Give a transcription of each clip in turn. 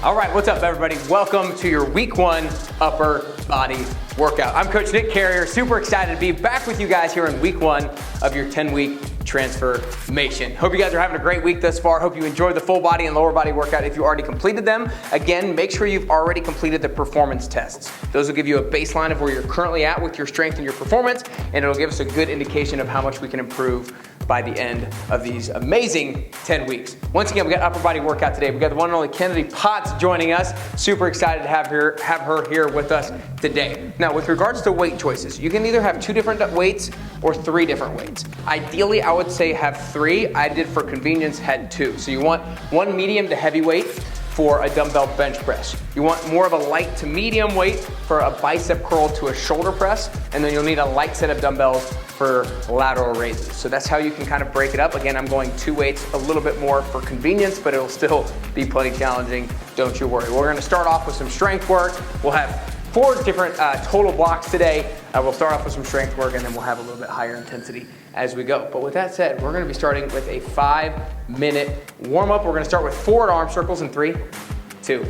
All right, what's up everybody? Welcome to your week 1 upper body workout. I'm Coach Nick Carrier, super excited to be back with you guys here in week 1 of your 10-week transformation. Hope you guys are having a great week thus far. Hope you enjoyed the full body and lower body workout. If you already completed them, again, make sure you've already completed the performance tests. Those will give you a baseline of where you're currently at with your strength and your performance, and it'll give us a good indication of how much we can improve by the end of these amazing 10 weeks. Once again, we got upper body workout today. We got the one and only Kennedy Potts joining us. Super excited to have her here with us today. Now, with regards to weight choices, you can either have 2 different weights or 3 different weights. Ideally, I would say have 3. I did for convenience had 2. So you want 1 medium to heavy weight for a dumbbell bench press. You want more of a light to medium weight for a bicep curl to a shoulder press, and then you'll need a light set of dumbbells for lateral raises. So that's how you can kind of break it up. Again, I'm going 2 weights, a little bit more for convenience, but it'll still be plenty challenging, don't you worry. We're gonna start off with some strength work. We'll have 4 different total blocks today. We'll start off with some strength work, and then we'll have a little bit higher intensity as we go. But with that said, we're gonna be starting with a 5-minute warm-up. We're gonna start with forward arm circles in 3, 2,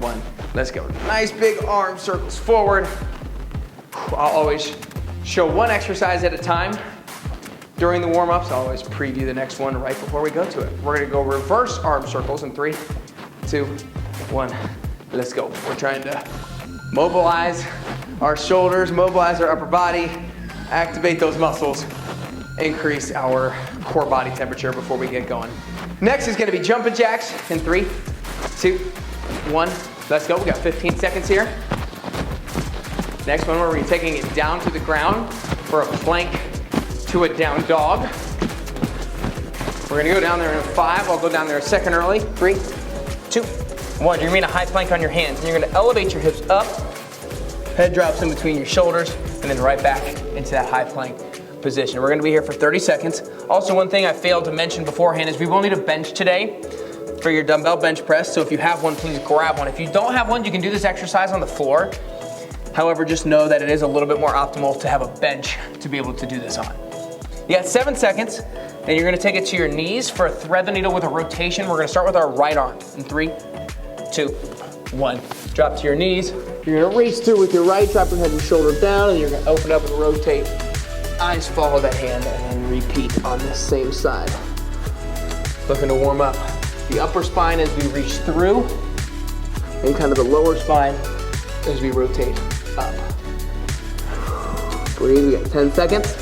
1. Let's go. Nice big arm circles forward. I'll always show 1 exercise at a time during the warm-ups. I'll always preview the next one right before we go to it. We're gonna go reverse arm circles in 3, 2, 1. Let's go. We're trying to mobilize our shoulders, mobilize our upper body, activate those muscles, increase our core body temperature before we get going. Next is gonna be jumping jacks in 3, 2, 1. Let's go. We got 15 seconds here. Next one, we're gonna be taking it down to the ground for a plank to a down dog. We're gonna go down there in 5. I'll go down there a second early. 3, 2, 1. You're gonna be in a high plank on your hands, and you're gonna elevate your hips up. Head drops in between your shoulders, and then right back into that high plank position. We're gonna be here for 30 seconds. Also, one thing I failed to mention beforehand is we will need a bench today for your dumbbell bench press. So if you have one, please grab one. If you don't have one, you can do this exercise on the floor. However, just know that it is a little bit more optimal to have a bench to be able to do this on. You got 7 seconds, and you're gonna take it to your knees for a thread the needle with a rotation. We're gonna start with our right arm in 3, 2, 1. Drop to your knees. You're gonna race through with your right, drop your head and shoulder down, and you're gonna open up and rotate. Eyes follow that hand, and then repeat on this same side. Looking to warm up the upper spine as we reach through, and kind of the lower spine as we rotate up. Breathe, we got 10 seconds.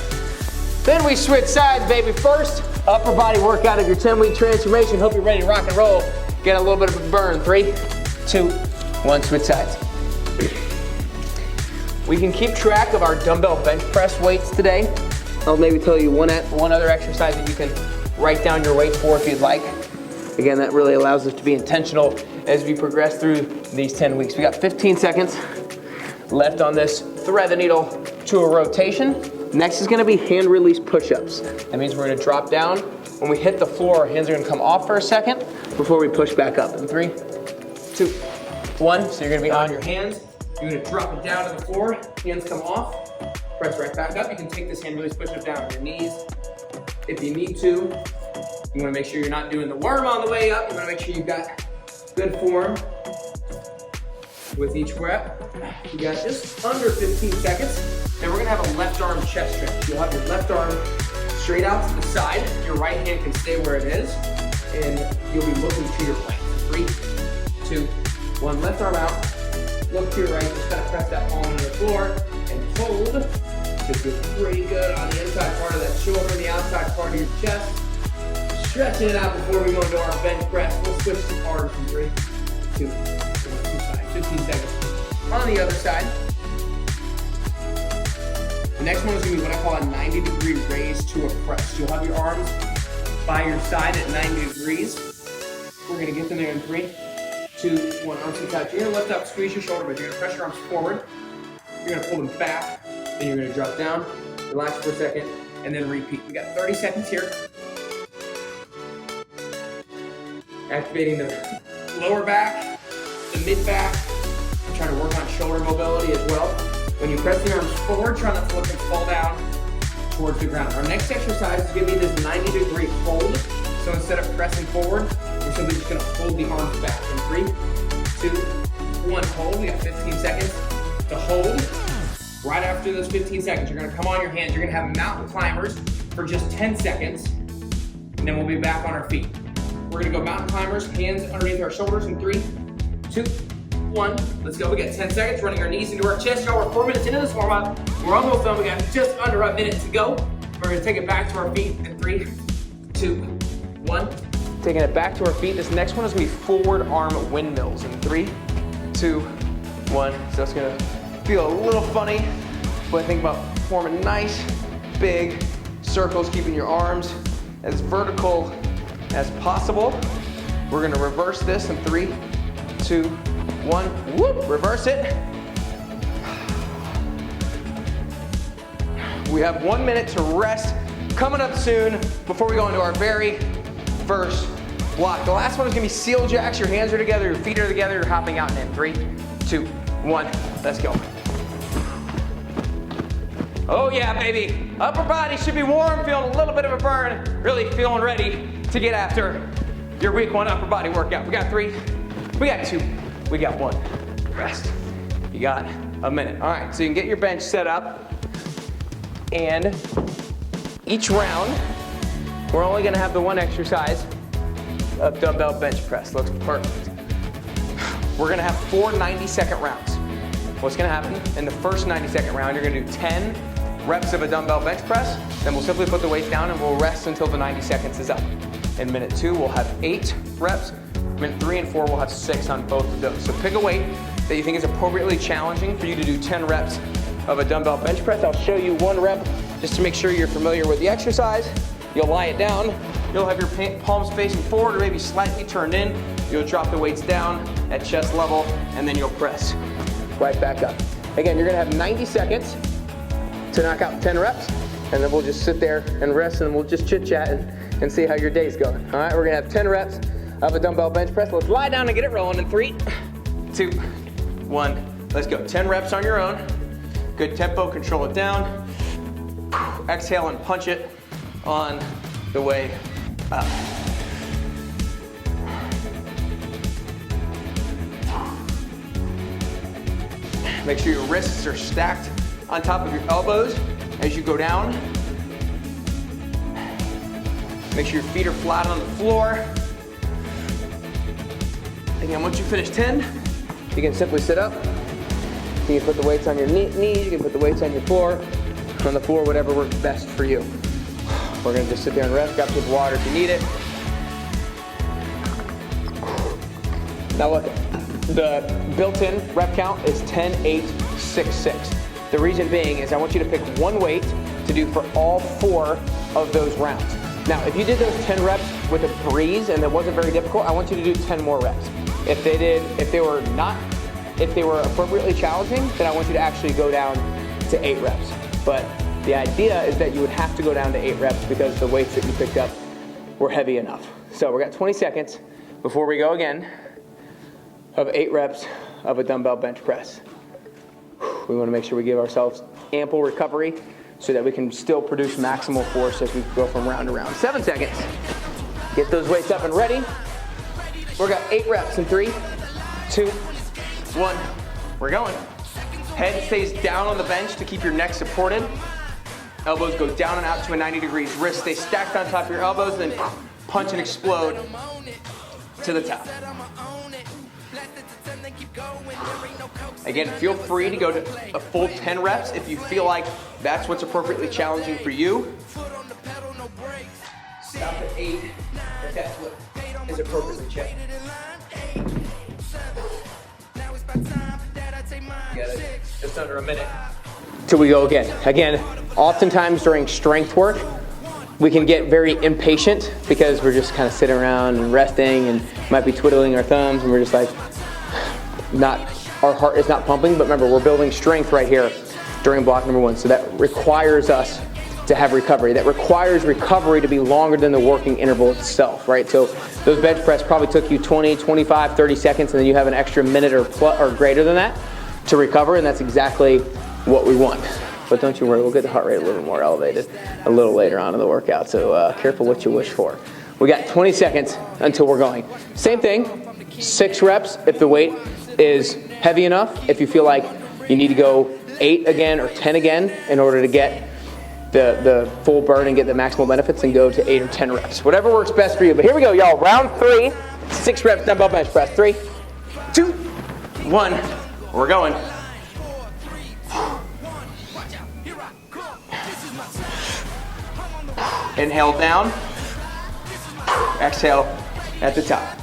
Then we switch sides, baby. First, upper body workout of your 10-week transformation. Hope you're ready to rock and roll. Get a little bit of a burn. 3, 2, 1, switch sides. We can keep track of our dumbbell bench press weights today. I'll maybe tell you one other exercise that you can write down your weight for if you'd like. Again, that really allows us to be intentional as we progress through these 10 weeks. We got 15 seconds left on this thread the needle to a rotation. Next is gonna be hand release push-ups. That means we're gonna drop down. When we hit the floor, our hands are gonna come off for a second before we push back up. In 3, 2, 1. So you're gonna be on your hands. You're gonna drop it down to the floor. Hands come off. Press right back up. You can take this hand release push-up down on your knees if you need to. You wanna make sure you're not doing the worm on the way up. You wanna make sure you've got good form with each rep. You got just under 15 seconds. Then we're gonna have a left arm chest stretch. You'll have your left arm straight out to the side. Your right hand can stay where it is, and you'll be looking to your right. 3, 2, 1. Left arm out. Look to your right. Just gotta press that palm on the floor and hold. Should feel pretty good on the inside part of that shoulder, the outside part of your chest. Stretching it out before we go into our bench press. We'll switch to arms in 3, 2, 1, 2 sides. 15 seconds. On the other side. The next one is gonna be what I call a 90-degree raise to a press. You'll have your arms by your side at 90 degrees. We're gonna get them there in 3, 2, 1. Arms to touch. You're gonna lift up, squeeze your shoulder, but you're gonna press your arms forward. You're gonna pull them back, then you're gonna drop down, relax for a second, and then repeat. We got 30 seconds here. Activating the lower back, the mid back. I'm trying to work on shoulder mobility as well. When you press the arms forward, try not to let them fall down towards the ground. Our next exercise is gonna be this 90-degree hold. So instead of pressing forward, we're simply just gonna hold the arms back in 3, 2, 1. Hold. We got 15 seconds to hold. Right after those 15 seconds, you're gonna come on your hands. You're gonna have mountain climbers for just 10 seconds, and then we'll be back on our feet. We're gonna go mountain climbers, hands underneath our shoulders in 3, 2, 1. Let's go. We got 10 seconds, running our knees into our chest. Y'all, we're 4 minutes into this warm up. We're almost done. We got just under a minute to go. We're gonna take it back to our feet in 3, 2, 1. Taking it back to our feet. This next one is gonna be forward arm windmills in 3, 2, 1. So it's gonna feel a little funny, but think about forming nice, big circles, keeping your arms as vertical as possible. We're gonna reverse this in 3, 2, 1. Whoop, reverse it. We have 1 minute to rest coming up soon before we go into our very first block. The last one is gonna be seal jacks. Your hands are together, your feet are together, you're hopping out and in. 3, 2, 1, let's go. Oh yeah, baby. Upper body should be warm, feeling a little bit of a burn, really feeling ready to get after your week 1 upper body workout. We got 3, we got 2, we got 1. Rest. You got a minute. All right, so you can get your bench set up, and each round, we're only gonna have the one exercise of dumbbell bench press. Looks perfect. We're gonna have 4 90-second rounds. What's gonna happen? In the first 90-second round, you're gonna do 10 reps of a dumbbell bench press, then we'll simply put the weight down and we'll rest until the 90 seconds is up. In minute 2, we'll have 8 reps. Minute 3 and 4, we'll have 6 on both of those. So pick a weight that you think is appropriately challenging for you to do 10 reps of a dumbbell bench press. I'll show you 1 rep just to make sure you're familiar with the exercise. You'll lie it down. You'll have your palms facing forward or maybe slightly turned in. You'll drop the weights down at chest level and then you'll press right back up. Again, you're gonna have 90 seconds to knock out 10 reps, and then we'll just sit there and rest, and we'll just chit chat and see how your day's going. All right, we're gonna have 10 reps of a dumbbell bench press. Let's lie down and get it rolling in 3, 2, 1. Let's go. 10 reps on your own. Good tempo, control it down. Exhale and punch it on the way up. Make sure your wrists are stacked on top of your elbows as you go down. Make sure your feet are flat on the floor. Again, once you finish 10, you can simply sit up. You can put the weights on your knees, you can put the weights on your floor, on the floor, whatever works best for you. We're gonna just sit there and rest, grab some water if you need it. Now look, the built-in rep count is 10, 8, 6, 6. The reason being is I want you to pick one weight to do for all 4 of those rounds. Now, if you did those 10 reps with a breeze and it wasn't very difficult, I want you to do 10 more reps. If they were appropriately challenging, then I want you to actually go down to 8 reps. But the idea is that you would have to go down to 8 reps because the weights that you picked up were heavy enough. So we got 20 seconds before we go again of 8 reps of a dumbbell bench press. We want to make sure we give ourselves ample recovery so that we can still produce maximal force as we go from round to round. 7 seconds. Get those weights up and ready. We've got 8 reps in 3, 2, 1. We're going. Head stays down on the bench to keep your neck supported. Elbows go down and out to a 90 degrees. Wrists stay stacked on top of your elbows, then punch and explode to the top. Again, feel free to go to a full 10 reps if you feel like that's what's appropriately challenging for you. Stop at 8 if that's what is appropriately challenging. Got it. Just under a minute. Till we go again. Again, oftentimes during strength work, we can get very impatient because we're just kind of sitting around and resting and might be twiddling our thumbs and we're just like, our heart is not pumping, but remember, we're building strength right here during block number 1. So that requires us to have recovery. That requires recovery to be longer than the working interval itself, right? So those bench press probably took you 20, 25, 30 seconds, and then you have an extra minute or greater than that to recover, and that's exactly what we want. But don't you worry, we'll get the heart rate a little more elevated a little later on in the workout, so careful what you wish for. We got 20 seconds until we're going. Same thing, 6 reps if the weight is heavy enough. If you feel like you need to go 8 again or 10 again in order to get the full burn and get the maximal benefits, and go to 8 or 10 reps. Whatever works best for you. But here we go, y'all. Round 3, 6 reps dumbbell bench press. 3, 2, 1. We're going. Inhale down. Exhale at the top.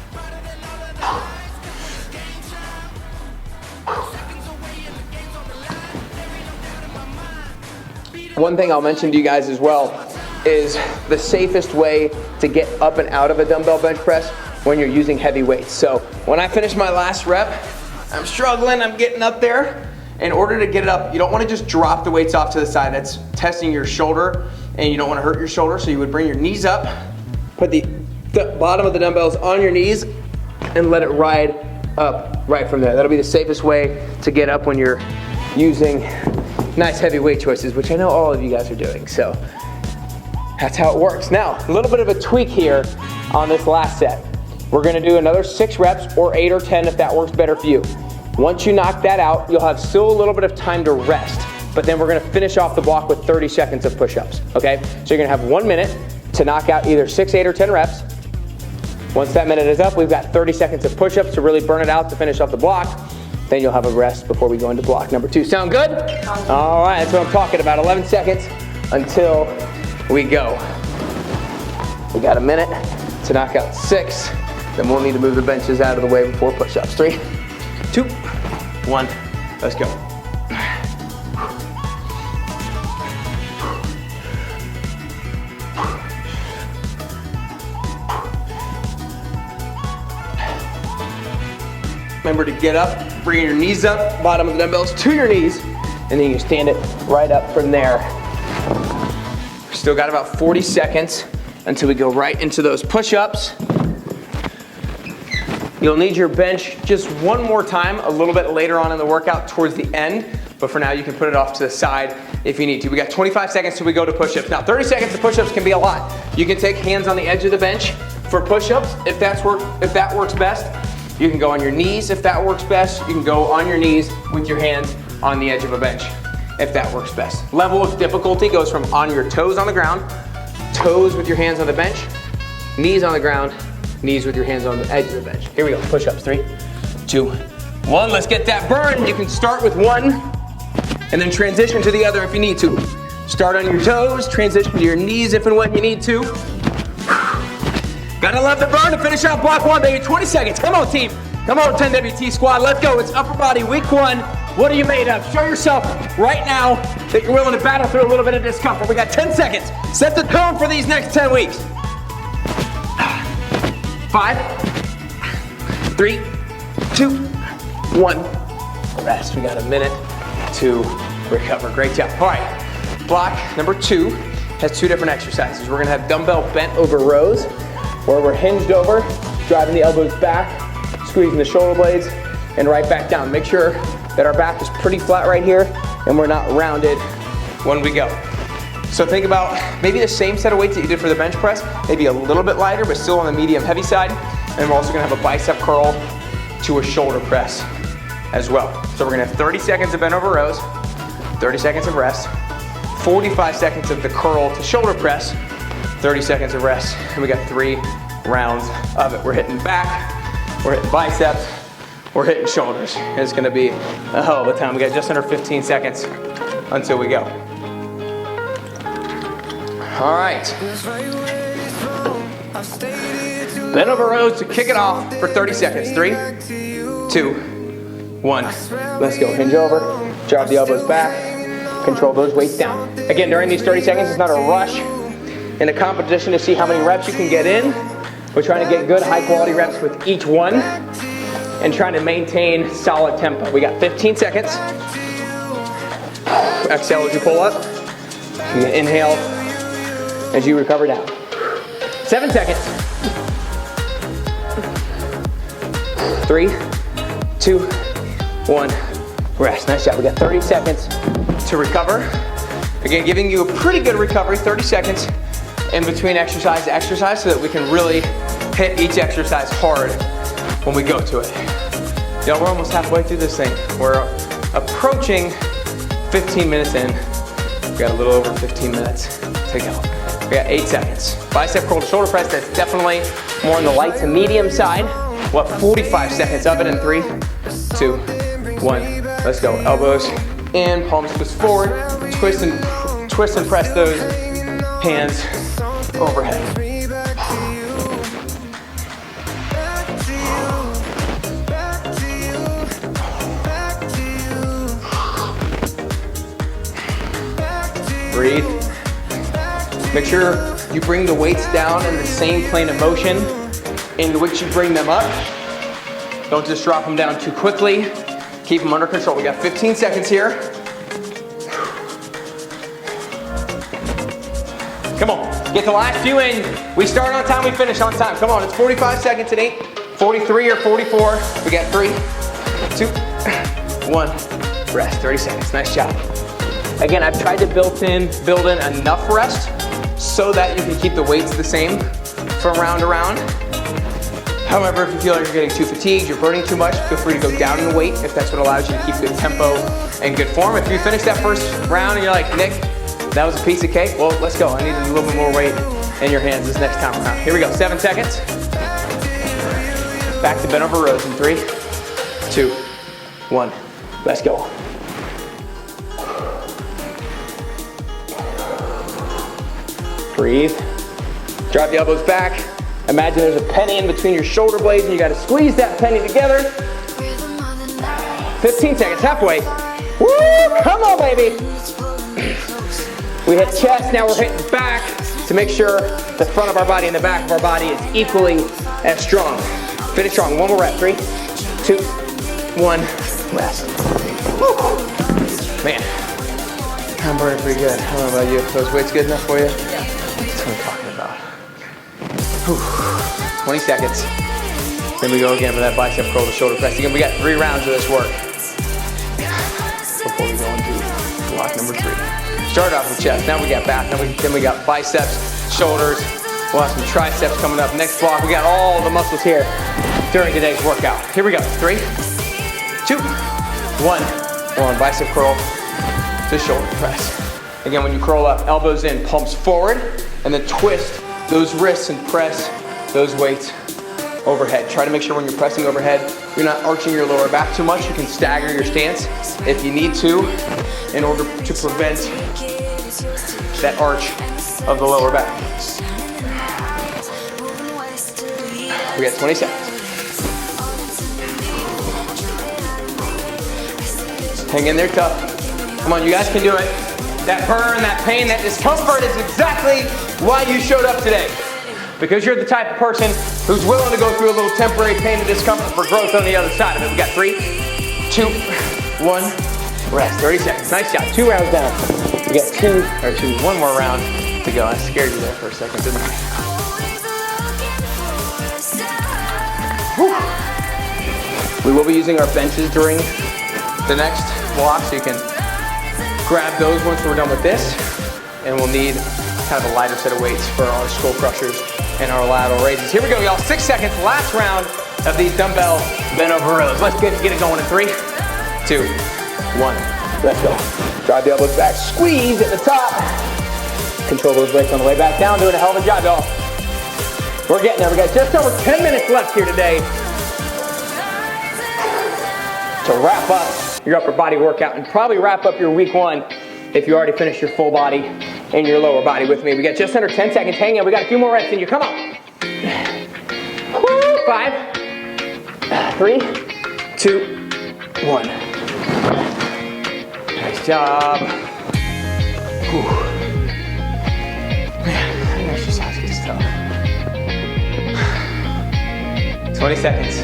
One thing I'll mention to you guys as well is the safest way to get up and out of a dumbbell bench press when you're using heavy weights. So when I finish my last rep, I'm struggling, I'm getting up there. In order to get it up, you don't want to just drop the weights off to the side. That's testing your shoulder, and you don't want to hurt your shoulder. So you would bring your knees up, put the bottom of the dumbbells on your knees, and let it ride up right from there. That'll be the safest way to get up when you're using nice heavy weight choices, which I know all of you guys are doing. So that's how it works. Now, a little bit of a tweak here on this last set. We're gonna do another 6 reps or 8 or 10 if that works better for you. Once you knock that out, you'll have still a little bit of time to rest, but then we're gonna finish off the block with 30 seconds of push-ups, okay? So you're gonna have 1 minute to knock out either 6, 8, or 10 reps. Once that minute is up, we've got 30 seconds of push-ups to really burn it out to finish off the block. Then you'll have a rest before we go into block number 2. Sound good? All right, that's what I'm talking about. 11 seconds until we go. We got a minute to knock out 6. Then we'll need to move the benches out of the way before push-ups. 3, 2, 1, let's go. Remember to get up, bring your knees up, bottom of the dumbbells to your knees, and then you stand it right up from there. Still got about 40 seconds until we go right into those push-ups. You'll need your bench just one more time a little bit later on in the workout towards the end, but for now you can put it off to the side if you need to. We got 25 seconds till we go to push-ups. Now 30 seconds of push-ups can be a lot. You can take hands on the edge of the bench for push-ups if that works best. You can go on your knees if that works best. You can go on your knees with your hands on the edge of a bench if that works best. Level of difficulty goes from on your toes on the ground, toes with your hands on the bench, knees on the ground, knees with your hands on the edge of the bench. Here we go, push-ups, 3, 2, 1. Let's get that burn. You can start with one and then transition to the other if you need to. Start on your toes, transition to your knees if and when you need to. Gotta love the burn to finish out block 1, baby. 20 seconds. Come on, team. Come on, 10WT squad. Let's go. It's upper body week 1. What are you made of? Show yourself right now that you're willing to battle through a little bit of discomfort. We got 10 seconds. Set the tone for these next 10 weeks. 5, 3, 2, 1. Rest. We got a minute to recover. Great job. All right. Block number 2 has 2 different exercises. We're gonna have dumbbell bent over rows, where we're hinged over, driving the elbows back, squeezing the shoulder blades, and right back down. Make sure that our back is pretty flat right here, and we're not rounded when we go. So think about maybe the same set of weights that you did for the bench press, maybe a little bit lighter, but still on the medium heavy side. And we're also gonna have a bicep curl to a shoulder press as well. So we're gonna have 30 seconds of bent over rows, 30 seconds of rest, 45 seconds of the curl to shoulder press, 30 seconds of rest, and we got 3 rounds of it. We're hitting back, we're hitting biceps, we're hitting shoulders. It's gonna be a hell of a time. We got just under 15 seconds until we go. All right. Bend over rows to kick it off for 30 seconds. 3, 2, 1. Let's go. Hinge over, drive the elbows back, control those weights down. Again, during these 30 seconds, it's not a rush in a competition to see how many reps you can get in. We're trying to get good, high quality reps with each one and trying to maintain solid tempo. We got 15 seconds. Exhale as you pull up. You can inhale as you recover down. 7 seconds. 3, 2, 1. Rest. Nice job. We got 30 seconds to recover. Again, giving you a pretty good recovery, 30 seconds in between exercise to exercise so that we can really hit each exercise hard when we go to it. Y'all, we're almost halfway through this thing. We're approaching 15 minutes in. We got a little over 15 minutes to go. We got 8 seconds. Bicep curl to shoulder press, that's definitely more on the light to medium side. What, 45 seconds of it in 3, 2, 1. Let's go. Elbows in, palms twist forward. Twist and press those hands overhead. Breathe. Make sure you bring the weights down in the same plane of motion in which you bring them up. Don't just drop them down too quickly. Keep them under control. We got 15 seconds here. Come on, get the last few in. We start on time, we finish on time. Come on, it's 45 seconds at 8, 43 or 44. We got 3, 2, 1. Rest, 30 seconds, nice job. Again, I've tried to build in enough rest so that you can keep the weights the same from round to round. However, if you feel like you're getting too fatigued, you're burning too much, feel free to go down in the weight if that's what allows you to keep good tempo and good form. If you finish that first round and you're like, Nick, that was a piece of cake, well, let's go. I need a little bit more weight in your hands this next time around. Here we go, 7 seconds. Back to bent over rows in 3, 2, 1. Let's go. Breathe. Drive the elbows back. Imagine there's a penny in between your shoulder blades and you gotta squeeze that penny together. 15 seconds, halfway. Woo, come on, baby. We hit chest, now we're hitting back to make sure the front of our body and the back of our body is equally as strong. Finish strong, one more rep, 3, 2, 1, rest. Woo. Man, I'm burning pretty good. I don't know about you, those weights good enough for you? Yeah. That's what I'm talking about. 20 seconds. Then we go again with that bicep curl to shoulder press. Again, we got 3 rounds of this work before we go into block number 3. Start off with chest, now we got back, then we got biceps, shoulders. We'll have some triceps coming up. Next block, we got all the muscles here during today's workout. Here we go, 3, 2, 1. We're on bicep curl to shoulder press. Again, when you curl up, elbows in, palms forward, and then twist those wrists and press those weights overhead. Try to make sure when you're pressing overhead, you're not arching your lower back too much. You can stagger your stance if you need to in order to prevent that arch of the lower back. We got 20 seconds. Hang in there tough. Come on, you guys can do it. That burn, that pain, that discomfort is exactly why you showed up today. Because you're the type of person who's willing to go through a little temporary pain and discomfort for growth on the other side of it. We got 3, 2, 1, rest. 30 seconds. Nice job. 2 rounds down. We got 1 more round to go. I scared you there for a second, didn't I? Whew. We will be using our benches during the next block, so you can grab those once we're done with this. And we'll need kind of a lighter set of weights for our skull crushers and our lateral raises. Here we go, y'all. 6 seconds, last round of these dumbbell bent over rows. Let's get it going in 3, 2, 1. Let's go. Drive the elbows back, squeeze at the top. Control those weights on the way back down. Doing a hell of a job, y'all. We're getting there. We got just over 10 minutes left here today to wrap up your upper body workout and probably wrap up your week 1 if you already finished your full body and your lower body with me. We got just under 10 seconds. Hang in. We got a few more reps in you. Come on. 5, 3, 2, 1. Nice job. Whew. Man, that exercise gets tough. 20 seconds.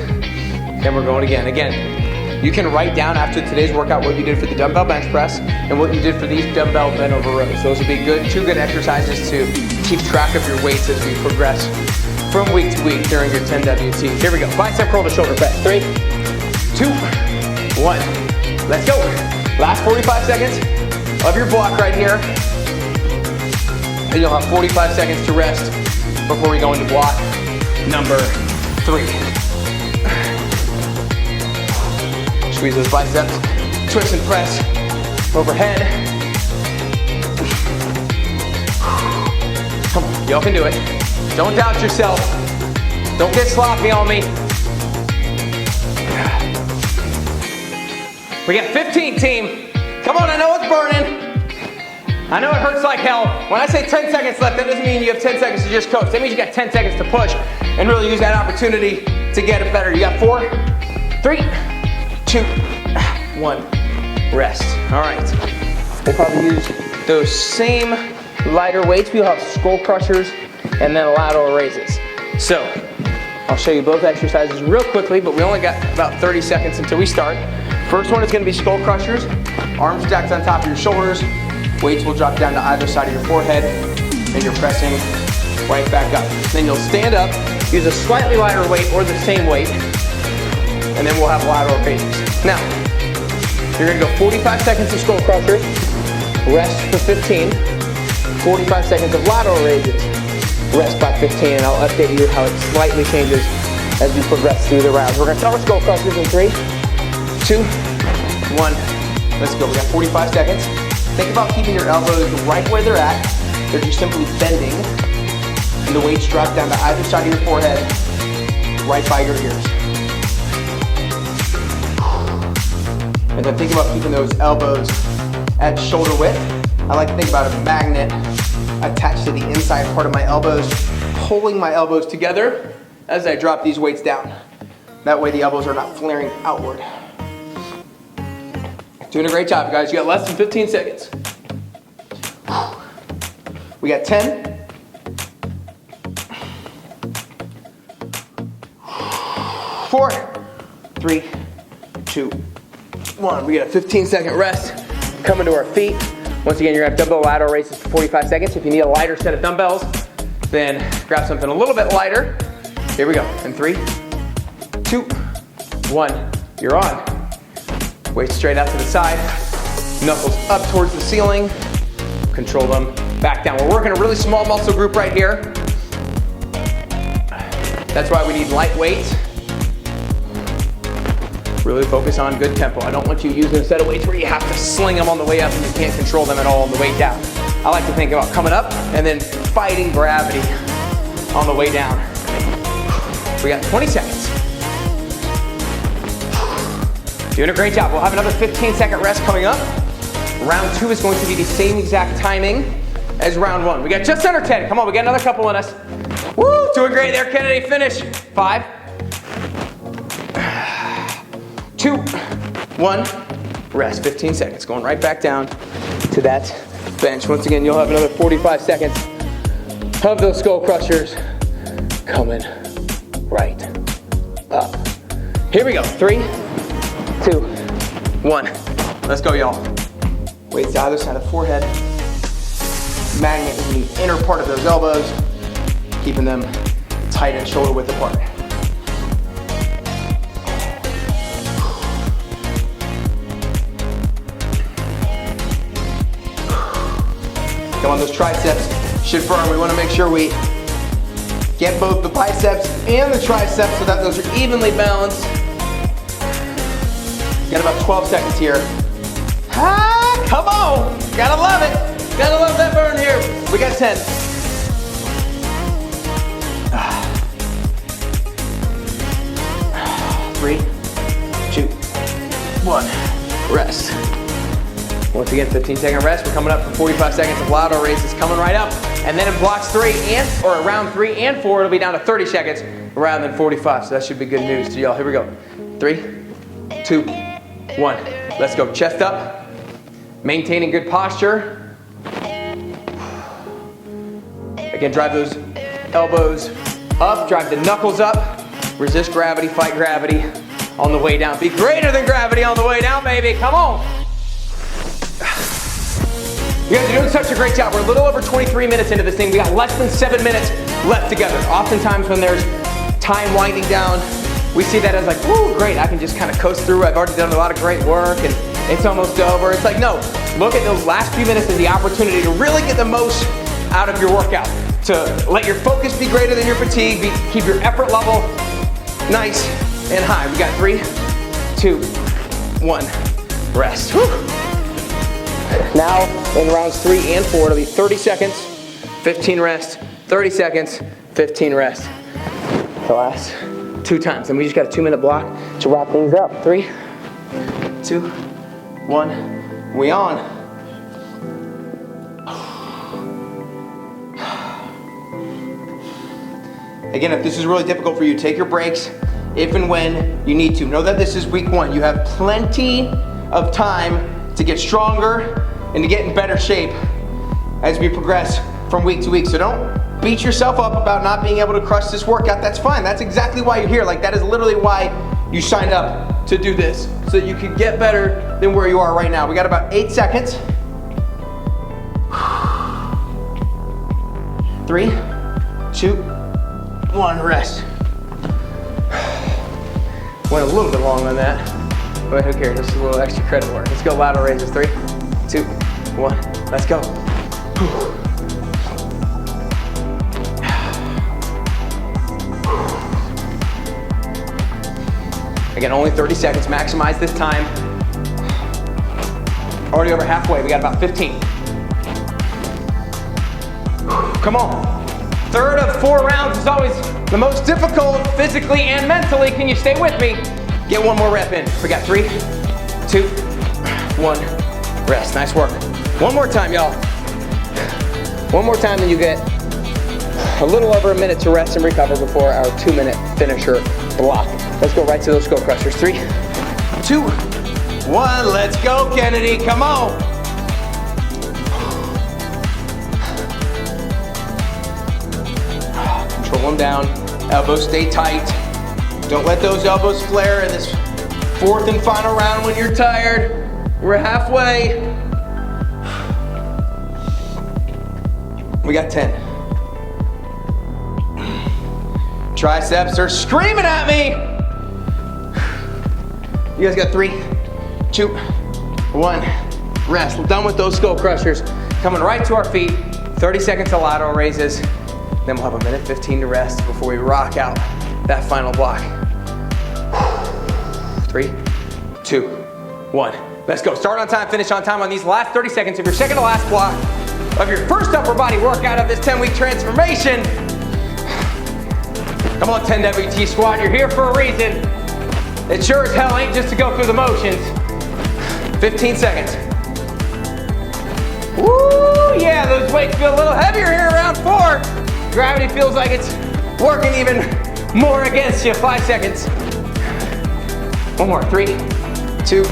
Then we're going again. You can write down after today's workout what you did for the dumbbell bench press and what you did for these dumbbell bent over rows. Those would be two good exercises to keep track of your weights as we progress from week to week during your 10 WT. Here we go. Bicep curl to shoulder press. 3, 2, 1. Let's go. Last 45 seconds of your block right here. And you'll have 45 seconds to rest before we go into block number 3. Squeeze those biceps. Twist and press overhead. Come on, y'all can do it. Don't doubt yourself. Don't get sloppy on me. We got 15, team. Come on, I know it's burning. I know it hurts like hell. When I say 10 seconds left, that doesn't mean you have 10 seconds to just coast. That means you got 10 seconds to push and really use that opportunity to get it better. You got 4, 3, 2, 1. Rest. All right. We'll probably use those same lighter weights. We'll have skull crushers and then lateral raises. So I'll show you both exercises real quickly, but we only got about 30 seconds until we start. First one is going to be skull crushers. Arms stacked on top of your shoulders. Weights will drop down to either side of your forehead, and you're pressing right back up. Then you'll stand up, use a slightly lighter weight or the same weight, and then we'll have lateral raises. Now, you're going to go 45 seconds of skull crushers, rest for 15, 45 seconds of lateral raises, rest by 15, and I'll update you how it slightly changes as we progress through the rounds. We're going to start with skull crushers in 3, 2, 1. Let's go. We got 45 seconds. Think about keeping your elbows right where they're at. They're just simply bending. And the weights drop down to either side of your forehead, right by your ears. And then think about keeping those elbows at shoulder width. I like to think about a magnet attached to the inside part of my elbows, pulling my elbows together as I drop these weights down. That way the elbows are not flaring outward. Doing a great job, guys. You got less than 15 seconds. We got 10. 4, 3, 2, 1. We got a 15-second rest. Coming to our feet. Once again, you're gonna have dumbbell lateral raises for 45 seconds. If you need a lighter set of dumbbells, then grab something a little bit lighter. Here we go. In 3, 2, 1. You're on. Weights straight out to the side, knuckles up towards the ceiling, control them back down. We're working a really small muscle group right here. That's why we need light weights. Really focus on good tempo. I don't want you using a set of weights where you have to sling them on the way up and you can't control them at all on the way down. I like to think about coming up and then fighting gravity on the way down. We got 20 seconds. Doing a great job. We'll have another 15-second rest coming up. Round 2 is going to be the same exact timing as round 1. We got just under 10. Come on, we got another couple in us. Woo, doing great there, Kennedy. Finish. 5, 2, 1. Rest. 15 seconds. Going right back down to that bench. Once again, you'll have another 45 seconds of those skull crushers coming right up. Here we go. 3, 2, 1. Let's go, y'all. Weights to either side of the forehead. Magnet in the inner part of those elbows, keeping them tight and shoulder width apart. Come on, those triceps should firm. We want to make sure we get both the biceps and the triceps so that those are evenly balanced. Got about 12 seconds here. Ah, come on. Gotta love it. Gotta love that burn here. We got 10. 3, 2, 1. Rest. Once again, 15-second rest. We're coming up for 45 seconds of lateral raises coming right up. And then in blocks 3 or round 3 and 4, it'll be down to 30 seconds rather than 45. So that should be good news to y'all. Here we go. 3, 2, 1. Let's go. Chest up. Maintaining good posture. Again, drive those elbows up. Drive the knuckles up. Resist gravity, fight gravity on the way down. Be greater than gravity on the way down, baby. Come on. You guys are doing such a great job. We're a little over 23 minutes into this thing. We got less than 7 minutes left together. Oftentimes when there's time winding down, we see that as like, woo, great, I can just kind of coast through. I've already done a lot of great work and it's almost over. It's like, no, look at those last few minutes as the opportunity to really get the most out of your workout. To let your focus be greater than your fatigue, keep your effort level nice and high. We got 3, 2, 1, rest. Whew. Now in rounds 3 and 4, it'll be 30 seconds, 15 rest, 30 seconds, 15 rest. The last 2 times. And we just got a 2-minute block to wrap things up. 3, 2, 1, we on. Again, if this is really difficult for you, take your breaks if and when you need to. Know that this is week 1. You have plenty of time to get stronger and to get in better shape as we progress from week to week. So don't beat yourself up about not being able to crush this workout. That's fine. That's exactly why you're here. Like, that is literally why you signed up to do this, so that you can get better than where you are right now. We got about 8 seconds. 3, 2, 1, rest. Went a little bit long on that, but who cares? This is a little extra credit work. Let's go lateral raises. 3, 2, 1, let's go. Again, only 30 seconds. Maximize this time. Already over halfway. We got about 15. Come on. 3rd of 4 rounds is always the most difficult physically and mentally. Can you stay with me? Get 1 more rep in. We got 3, 2, 1, rest. Nice work. 1 more time, y'all. 1 more time, then you get a little over a minute to rest and recover before our 2-minute finisher block. Let's go right to those skull crushers. 3, 2, 1. Let's go, Kennedy. Come on. Control them down. Elbows stay tight. Don't let those elbows flare in this 4th and final round when you're tired. We're halfway. We got 10. Triceps are screaming at me. You guys got 3, 2, 1. Rest. We're done with those skull crushers. Coming right to our feet. 30 seconds of lateral raises. Then we'll have 1:15 to rest before we rock out that final block. 3, 2, 1. Let's go. Start on time, finish on time on these last 30 seconds of your second to last block of your first upper body workout of this 10-week transformation. Come on, 10 WT squad. You're here for a reason. It sure as hell ain't just to go through the motions. 15 seconds. Woo, yeah, those weights feel a little heavier here around 4. Gravity feels like it's working even more against you. 5 seconds. 1 more. 3, 2,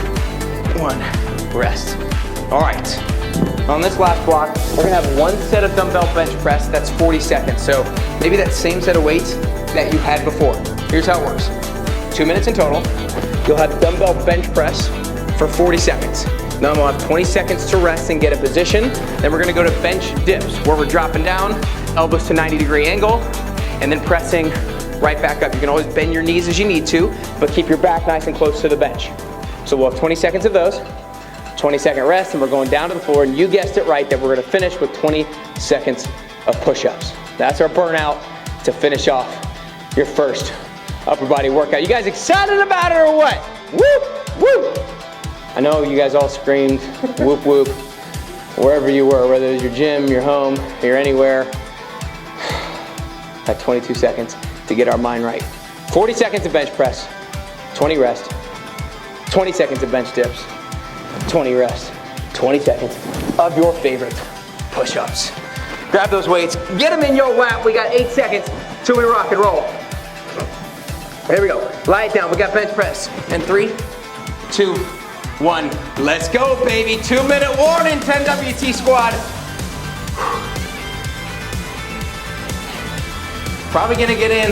1. Rest. All right. On this last block, we're gonna have 1 set of dumbbell bench press. That's 40 seconds. So maybe that same set of weights that you had before. Here's how it works. 2 minutes in total. You'll have dumbbell bench press for 40 seconds. Then we'll have 20 seconds to rest and get a position. Then we're gonna go to bench dips, where we're dropping down, elbows to 90-degree angle, and then pressing right back up. You can always bend your knees as you need to, but keep your back nice and close to the bench. So we'll have 20 seconds of those, 20-second rest, and we're going down to the floor, and you guessed it right, that we're gonna finish with 20 seconds of push-ups. That's our burnout to finish off your first upper body workout. You guys excited about it or what? Whoop, whoop. I know you guys all screamed, whoop, whoop, wherever you were, whether it was your gym, your home, you're anywhere. At 22 seconds to get our mind right. 40 seconds of bench press, 20 rest, 20 seconds of bench dips, 20 rest, 20 seconds of your favorite push-ups. Grab those weights, get them in your lap. We got 8 seconds till we rock and roll. There we go. Lie it down. We got bench press. And 3, 2, 1. Let's go, baby. 2-minute warning, 10 WT squad. Probably gonna get in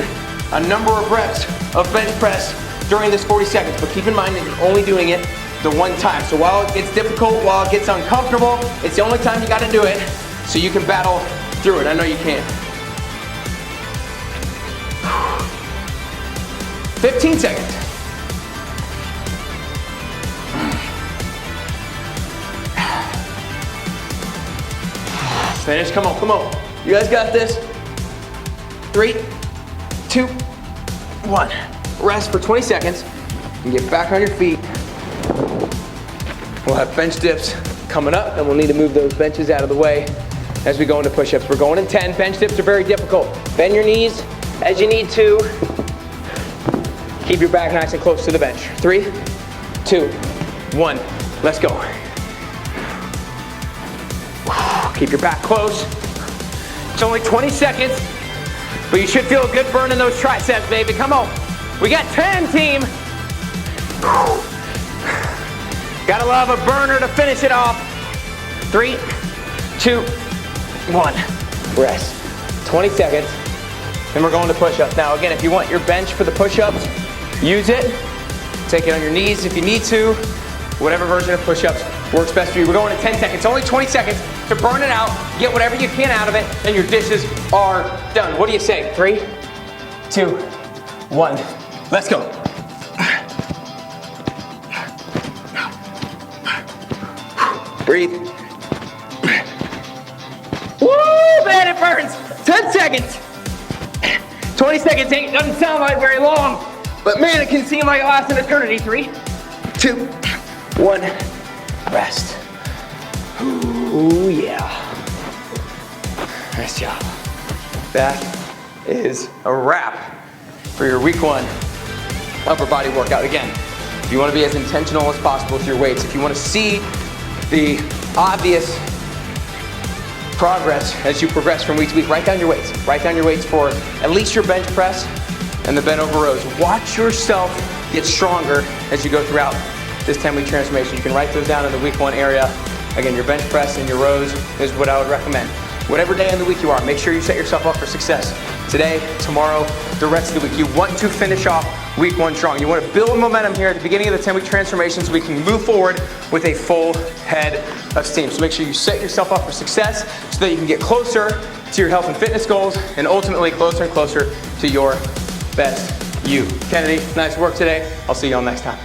a number of reps of bench press during this 40 seconds, but keep in mind that you're only doing it the 1 time. So while it gets difficult, while it gets uncomfortable, it's the only time you gotta do it so you can battle through it. I know you can. 15 seconds. Finish, come on, come on. You guys got this. 3, 2, 1. Rest for 20 seconds and get back on your feet. We'll have bench dips coming up, and we'll need to move those benches out of the way as we go into push-ups. We're going in 10. Bench dips are very difficult. Bend your knees as you need to. Keep your back nice and close to the bench. 3, 2, 1. Let's go. Keep your back close. It's only 20 seconds, but you should feel a good burn in those triceps, baby. Come on. We got 10, team. Gotta love a burner to finish it off. 3, 2, 1. Rest. 20 seconds. Then we're going to push-ups. Now again, if you want your bench for the push-ups, use it. Take it on your knees if you need to. Whatever version of push-ups works best for you. We're going to 10 seconds. Only 20 seconds to burn it out. Get whatever you can out of it, and your dishes are done. What do you say? 3, 2, 1. Let's go. Breathe. Woo, man, it burns. 10 seconds. 20 seconds doesn't sound like very long, but man, it can seem like it lasts an eternity. 3, 2, 1. Rest. Ooh, yeah. Nice job. That is a wrap for your week 1 upper body workout. Again, if you want to be as intentional as possible with your weights, if you want to see the obvious progress as you progress from week to week, write down your weights. Write down your weights for at least your bench press and the bent over rows. Watch yourself get stronger as you go throughout this 10-week transformation. You can write those down in the week 1 area. Again, your bench press and your rows is what I would recommend. Whatever day in the week you are, make sure you set yourself up for success. Today, tomorrow, the rest of the week. You want to finish off week 1 strong. You want to build momentum here at the beginning of the 10-week transformation so we can move forward with a full head of steam. So make sure you set yourself up for success so that you can get closer to your health and fitness goals and ultimately closer and closer to your best you. Kennedy, nice work today. I'll see you all next time.